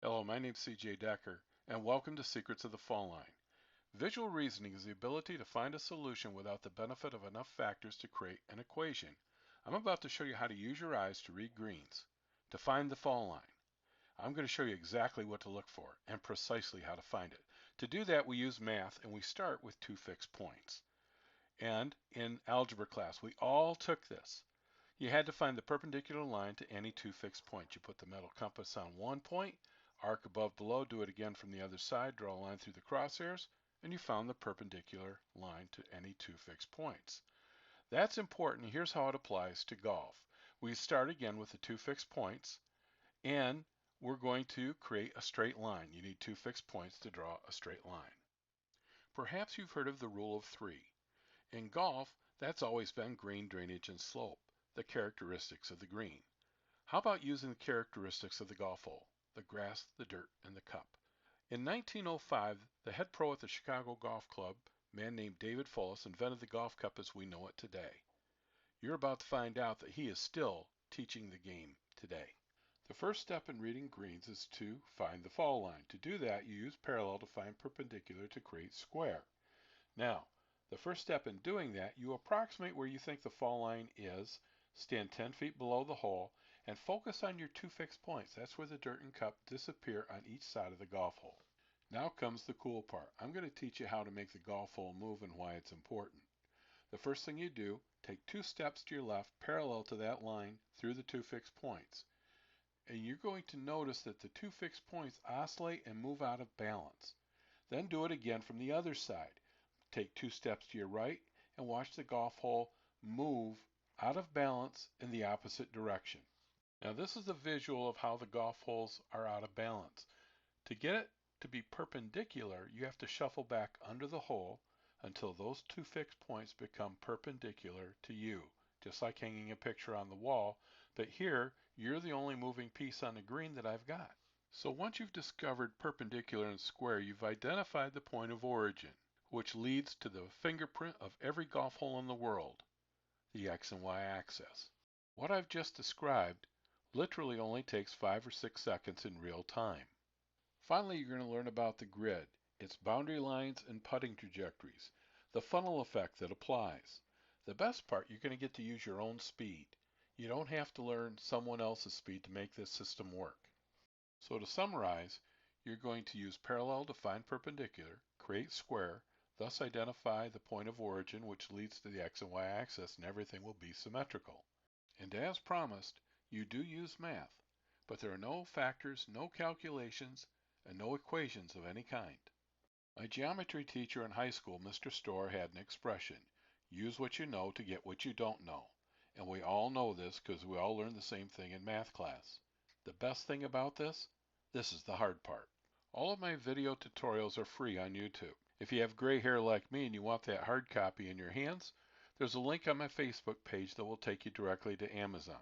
Hello, my name is CJ Decker, and welcome to Secrets of the Fall Line. Visual reasoning is the ability to find a solution without the benefit of enough factors to create an equation. I'm about to show you how to use your eyes to read greens, to find the fall line. I'm going to show you exactly what to look for and precisely how to find it. To do that, we use math, and we start with two fixed points. And in algebra class, we all took this. You had to find the perpendicular line to any two fixed points. You put the metal compass on one point, arc above below, do it again from the other side, draw a line through the crosshairs, and you found the perpendicular line to any two fixed points. That's important. Here's how it applies to golf. We start again with the two fixed points, and we're going to create a straight line. You need two fixed points to draw a straight line. Perhaps you've heard of the rule of three. In golf, that's always been green, drainage, and slope, the characteristics of the green. How about using the characteristics of the golf hole, the grass, the dirt, and the cup? In 1905, the head pro at the Chicago Golf Club, a man named David Fullis, invented the golf cup as we know it today. You're about to find out that he is still teaching the game today. The first step in reading greens is to find the fall line. To do that, you use parallel to find perpendicular to create square. Now, the first step in doing that, you approximate where you think the fall line is, stand 10 feet below the hole, and focus on your two fixed points. That's where the dirt and cup disappear on each side of the golf hole. Now comes the cool part. I'm going to teach you how to make the golf hole move and why it's important. The first thing you do, take 2 steps to your left parallel to that line through the two fixed points. And you're going to notice that the two fixed points oscillate and move out of balance. Then do it again from the other side. Take 2 steps to your right and watch the golf hole move out of balance in the opposite direction. Now this is a visual of how the golf holes are out of balance. To get it to be perpendicular, you have to shuffle back under the hole until those two fixed points become perpendicular to you, just like hanging a picture on the wall, but here you're the only moving piece on the green that I've got. So once you've discovered perpendicular and square, you've identified the point of origin, which leads to the fingerprint of every golf hole in the world, the X and Y axis. What I've just described literally only takes 5 or 6 seconds in real time. Finally, you're going to learn about the grid, its boundary lines and putting trajectories, the funnel effect that applies. The best part, you're going to get to use your own speed. You don't have to learn someone else's speed to make this system work. So to summarize, you're going to use parallel to find perpendicular, create square, thus identify the point of origin which leads to the X and Y axis, and everything will be symmetrical. And as promised, you do use math, but there are no factors, no calculations, and no equations of any kind. My geometry teacher in high school, Mr. Storr, had an expression, use what you know to get what you don't know. And we all know this because we all learned the same thing in math class. The best thing about this is the hard part. All of my video tutorials are free on YouTube. If you have gray hair like me and you want that hard copy in your hands, there's a link on my Facebook page that will take you directly to Amazon.